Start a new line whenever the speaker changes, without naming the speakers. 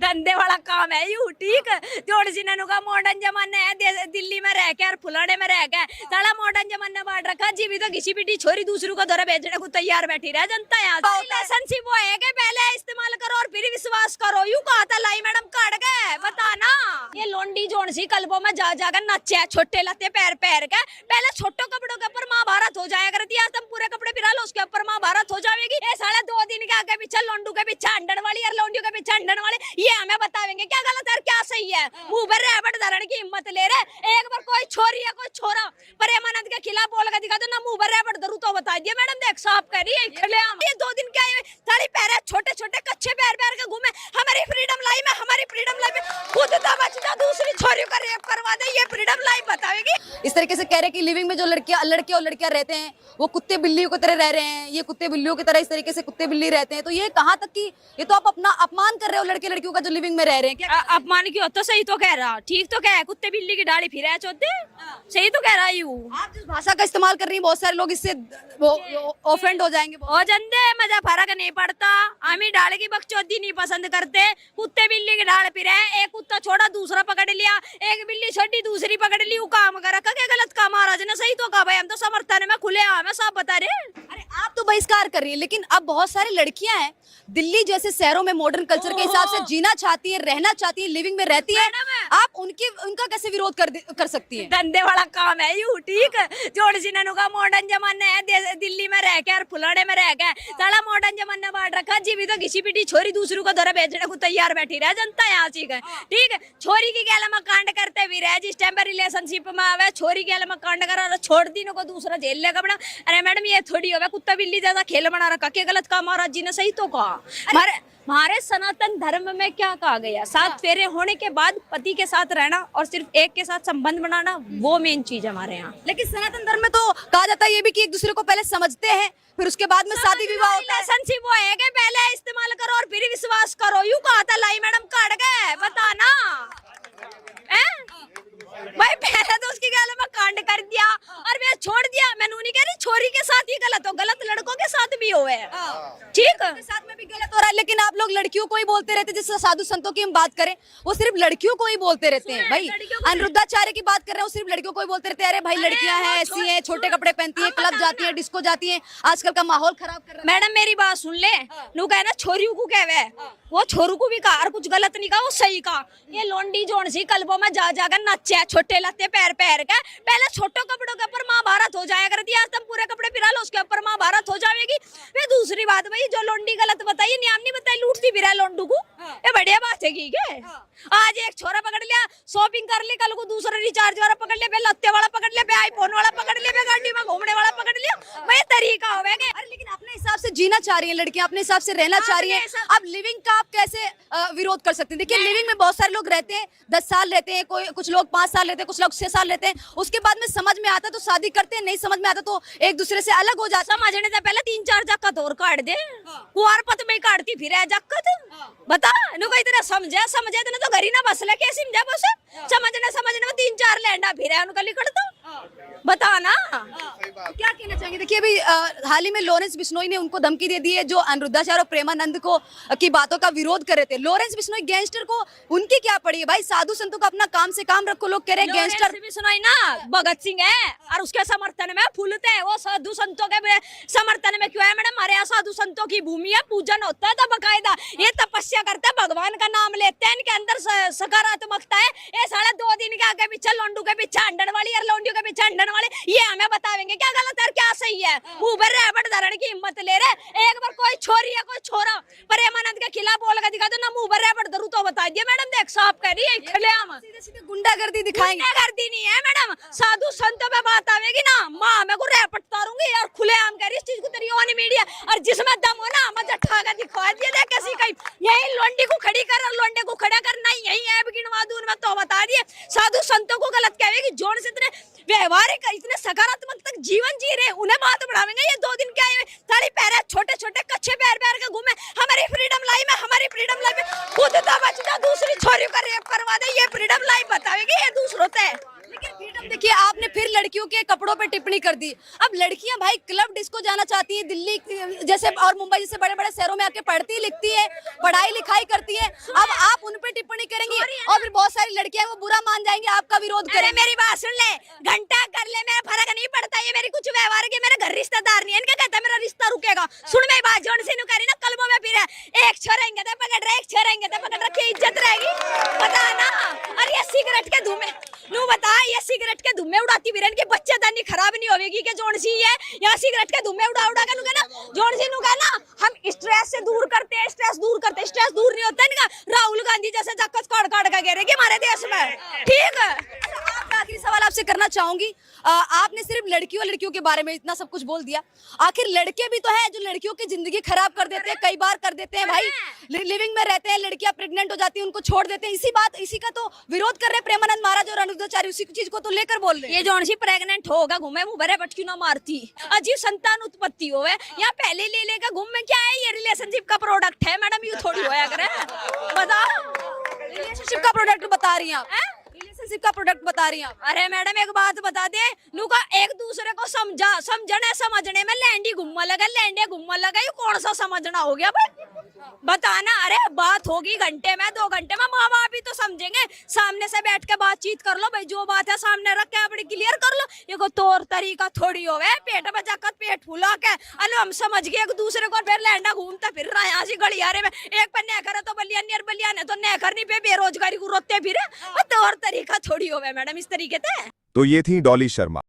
धंधे वाला काम है यू, ठीक। जोड़ सिन्हा का मॉडर्न जमाना है, दिल्ली में रह के और फुलाने में रह के साला मॉडर्न जमाना बांट रखा। जी भी तो किसी भी छोरी दूसरों को धरा बेचने को तैयार बैठी रह जनता यहाँ। रिलेशनशिप वो है कि पहले इस्तेमाल करो और फिर विश्वास करो, यू कहा था लाई मैडम काट गए बताना। ये लोंडी जोन सी कल्बों में जा जाकर नचे छोटे लते पैर पैर के, पहले छोटो कपड़ों के ऊपर महाभारत हो जाया करती है, तुम पूरे कपड़े फिरा लो उसके ऊपर महाभारत हो जाएगी। ये साले 2 दिन के आगे पीछे लोंडू के पीछे अंडन वाली और लोंडियों के पीछे अंडन वाले, ये हमें बतावेंगे क्या गलत है और क्या सही है। मुंह पर रैबट धरण की हिम्मत ले रहे। एक बार कोई छोरी या कोई छोरा प्रेमानंद के खिलाफ बोल के दिखा दो ना, मुंह पर रैबट धरू तो बता दिया मैडम देख साफ कर रही है खलेआम। ये 2 दिन के सारी पैर छोटे छोटे कच्चे पैर पैर के घूमे, हमारी फ्रीडम लाइफ में, हमारी फ्रीडम लाइफ में खुद तो बचता दूसरी छोरियों का रेप करवा दे, ये फ्रीडम लाइफ बतावेगी।
इस तरीके से कह रहे हैं कि लिविंग में जो लड़के और लड़कियां रहते हैं वो कुत्ते बिल्लियों की तरह रह रहे हैं, ये कुत्ते बिल्लियों की तरह इस तरीके से कुत्ते बिल्ली रहते हैं। तो ये कहाँ तक कि ये तो आप अपना अपमान कर रहे हो लड़के लड़कियों का जो लिविंग में रह रहे हैं। क्या
अपमान क्यों, तो सही तो कह रहा, ठीक तो कह, कुत्ते बिल्ली की डाली फिर चौथे, सही तो कह रहा यू।
आप जिस भाषा का इस्तेमाल कर रही हैं बहुत सारे लोग इससे ऑफेंड हो जाएंगे।
ओ जंदे मजा फर्क नहीं पड़ता, हमें डाल की बकचोदी नहीं पसंद करते। कुत्ते बिल्ली की डाल फिर एक कुत्ता छोड़ा दूसरा पकड़ लिया, एक बिल्ली छोटी दूसरी पकड़ ली, वो काम कर रखा क्या गलत काम। महाराज ने सही तो कहा भाई, हम तो समर्थन में खुले आम है, सब बता रहे।
अरे आप तो बहिष्कार कर रही है, लेकिन अब बहुत सारी लड़कियां हैं दिल्ली जैसे शहरों में मॉडर्न कल्चर के हिसाब से जीना चाहती है, रहना चाहती है, लिविंग में रहती है, आप उनका कैसे विरोध कर सकती है।
धंधे वाला काम है यू, ठीक। जोड़ सिन्हा का मॉडर्न जमाना है, दिल्ली में रह के और फुलाने में रह के साला मॉडर्न जमाना बांट रखा। जी भी तो किसी भी छोरी दूसरों को धरा बेचने को तैयार बैठी रह जनता यहाँ चीज है, ठीक। छोरी की गैल में कांड करते भी रहे, जिस टाइम पर रिलेशनशिप में आवे छोरी गैल में कांड करा छोड़ दी को दूसरा झेल लेगा बना। अरे मैडम ये थोड़ी होगा कुत्ता बिल्ली ज्यादा खेल बना रखा, क्या गलत कहा महाराज जी ने, सही तो कहा। हमारे सनातन धर्म में क्या कहा गया, 7 फेरे होने के बाद पति के साथ रहना और सिर्फ एक के साथ संबंध बनाना, वो मेन चीज है हमारे यहाँ।
लेकिन सनातन धर्म में तो कहा जाता है ये भी कि एक दूसरे को पहले समझते हैं फिर उसके बाद में शादी विवाह होता है।
रिलेशनशिप वो है कि पहले इस्तेमाल करो और फिर विश्वास करो, यू कहा था लाई मैडम काट गए बताना। भाई पहले तो उसकी गैल में कांड कर दिया और मैं छोड़ दिया, मैंने नहीं कह रही छोरी के साथ ही गलत हो, गलत लड़कों के साथ भी हुए, ठीक है
साथ में भी गलत हो रहा है। लेकिन आप लोग लड़कियों को ही बोलते रहते हैं, जैसे साधु संतों की हम बात करें वो सिर्फ लड़कियों को ही बोलते रहते हैं। भाई अनिरुद्धाचार्य की बात कर रहे हैं, वो सिर्फ लड़कियों को ही बोलते रहते हैं, अरे भाई लड़कियां हैं ऐसी हैं, छोटे कपड़े पहनती हैं, क्लब जाती हैं, डिस्को जाती हैं, आजकल का माहौल खराब कर रहा है।
मैडम मेरी बात सुन ले, नू कहे ना छोरियों को कहवे, वो छोरू को भी कहा और कुछ गलत नहीं कहा, वो सही कहा। ये लोंडी जोन सी कल्बों में जा जाकर नचे छोटे लते पैर पैर के, पहले छोटो कपड़ों के ऊपर महाभारत हो जाया करती है, तुम पूरे कपड़े फिरा लो उसके ऊपर महाभारत हो जाएगी। फिर दूसरी बात भाई जो लोंडी गलत बताइए, नियम नहीं बताई, लूटती फिरा लोंडू को, ये बढ़िया बात है की आज एक छोरा पकड़ लिया, शॉपिंग कर ली, कल को दूसरा रिचार्ज वाला पकड़ लिया, लत्ते वाला पकड़ लिया, आईफोन वाला पकड़ लिया, गाड़ी में घूमने वाला पकड़ लिया, वही तरीका हो गया।
अरे लेकिन अपने हिसाब से जीना चाह रही है लड़कियां, अपने हिसाब से रहना चाह रही है, अब लिविंग का आप कैसे विरोध कर सकते हैं। देखिए लिविंग में बहुत सारे लोग रहते हैं, 10 साल रहते हैं, कुछ लोग 5 साल रहते हैं, कुछ लोग 6 साल रहते हैं, उसके बाद में समझ में आता तो शादी करते हैं, नहीं समझ में आता तो एक दूसरे से अलग हो जाते।
समझने से पहले 3-4 जक्कत और काट दे, कुआर पत में काटती फिर जक्कत बता नु कोई तरह समझे तो घरी ना बस ले, कैसे समझा बस समझने में 3-4 लैंडा फिर उनका लिखड़ दो बता ना।
क्या कहना चाहेंगे। देखिए अभी हाल ही में लॉरेंस बिश्नोई ने उनको धमकी दे दी है जो अनिरुद्धाचार्य और प्रेमानंद को की बातों का विरोध कर रहे थे। लॉरेंस बिश्नोई गैंगस्टर को उनकी क्या पड़ी है भाई, साधु संतों का अपना काम से काम रखो, लोग कह रहे हैं गैंगस्टर
बिश्नोई ना भगत सिंह है और उसके समर्थन में फूलते हैं, वो साधु संतों के समर्थन में क्यों है मैडम, हमारे यहाँ साधु संतों की भूमि है, पूजन होता है, तो बकायदा ये तपस्या करते हैं, भगवान का नाम लेते हैं, इनके अंदर सकारात्मकता है। ये साढ़े 2 दिन के आगे पीछे लोंडू के पीछे अंडन वाली और लोंडियों के पीछे अंडन वाले, ये हमें बतावेंगे क्या गलत है क्या सही है। मुंह पर रैबट धरण की हिम्मत ले रहे। एक बार कोई छोरी या कोई छोरा प्रेमानंद के खिलाफ बोल के दिखा दो ना, मुंह पर रैबट धरू तो बता दिया मैडम देख साफ कर रही है खलेआम,
सीधे गुंडागर्दी दिखाएंगे।
गुंडागर्दी नहीं है मैडम, साधु संतों पे बात आवेगी ना, माँ मैं को रैपट तारूंगी यार खुलेआम कह रही इस चीज को तेरी ऑन मीडिया, और जिसमें दम हो ना मत ठागा दिखा दिया दे किसी कहीं, यही लोंडी को खड़ी कर और लोंडे को खड़ा कर, नहीं यही है गिनवा दूं मैं तो बता दिए। साधु संतों को गलत कहेगी, जोड़ से इतने व्यवहारिक इतने सकारात्मक तक जीवन जी रहे, उन्हें बात बढ़ावेंगे। ये 2 दिन के आए साड़ी पैर छोटे छोटे कच्चे पैर पैर के घूमे, हमारी फ्रीडम लाइफ में, हमारी फ्रीडम लाइफ में खुद तो बचता दूसरी छोरी का रेप करवा दे, ये फ्रीडम लाइफ बतावेगी ये दूसरों से।
लेकिन फ्रीडम देखिए आपने फिर लड़कियों के कपड़ों पे टिप्पणी कर दी। अब लड़कियां भाई क्लब डिस्को जाना चाहती है, दिल्ली जैसे और मुंबई जैसे बड़े बड़े शहरों में आके पढ़ती लिखती है, पढ़ाई लिखाई करती है, अब आप उन फिर बहुत सारी लड़कियां वो बुरा मान जाएंगे, आपका विरोध
अरे
करें।
मेरी बात सुन ले, घंटा कर ले, मेरा फर्क नहीं पड़ता। ये मेरी कुछ व्यवहार के, मेरे घर रिश्तेदार नहीं है, इनका कहता है मेरा रिश्ता रुकेगा। सुन मेरी बात, जोन से नु करी ना कलमों में फिर एक छोरेंगे तो पकड़ रहे, एक छोरेंगे तो पकड़ रखे, इज्जत रहेगी, बता ना। और ये सिगरेट के धुएं नू बता, ये सिगरेट के धुएं उड़ाती भी रहन के बच्चेदानी खराब नहीं होगी के जोन सी है। यहाँ सिगरेट के धुएं उड़ा उड़ा के नु कहना जोन सी नु कहना हम स्ट्रेस से दूर करते हैं, स्ट्रेस दूर करते हैं, स्ट्रेस दूर नहीं होता इनका। राहुल गांधी जैसे जक्कस काट काट के गिरेगी हमारे देश में, ठीक है।
आपका आखिरी सवाल आपसे करना चाहूंगी, आपने सिर्फ लड़कियों के बारे में इतना सब कुछ बोल दिया, आखिर लड़के भी तो हैं जो लड़कियों की जिंदगी खराब कर देते हैं, कई बार कर देते हैं भाई। लिविंग में रहते हैं, लड़कियां प्रेग्नेंट हो जाती हैं, उनको छोड़ देते हैं। इसी का तो विरोध कर रहे हैं प्रेमानंद महाराज और अनुद्धाचार्य, उसी चीज को तो लेकर बोल रहे हैं।
ये जोन सी प्रेग्नेंट होगा घूमे मुंह भरे पटकी ना मारती, अजीब संतान उत्पत्ति होवे। यहाँ पहले ले लेगा घूम में, क्या है ये रिलेशनशिप का प्रोडक्ट है मैडम, ये थोड़ी होया करे, बता।
रिलेशनशिप का प्रोडक्ट बता रही हैं आप, रिलेशनशिप का प्रोडक्ट बता रही हैं आप।
अरे मैडम एक बात बता दे, नुका एक दूसरे को समझने में लैंडी घुम्मा लगा, ये कौन सा समझना हो गया भाई, बताना। अरे बात होगी घंटे में 2 घंटे में, माँ बाप भी तो समझेंगे, सामने से बैठ के बातचीत कर लो भाई, जो बात है सामने रख के अपनी क्लियर कर लो। ये को तौर तरीका थोड़ी हो गए, पेट में जाकर पेट फुला के अलो हम समझ गए एक दूसरे को, फिर लैंडा घूमता फिर रहा यहाँ से गलियारे में, एक पर नहीं करे तो बलियान है तो नहीं करनी पे बेरोजगारी को रोते फिर, तौर तरीका थोड़ी हो गए मैडम इस तरीके से।
तो ये थी डॉली शर्मा।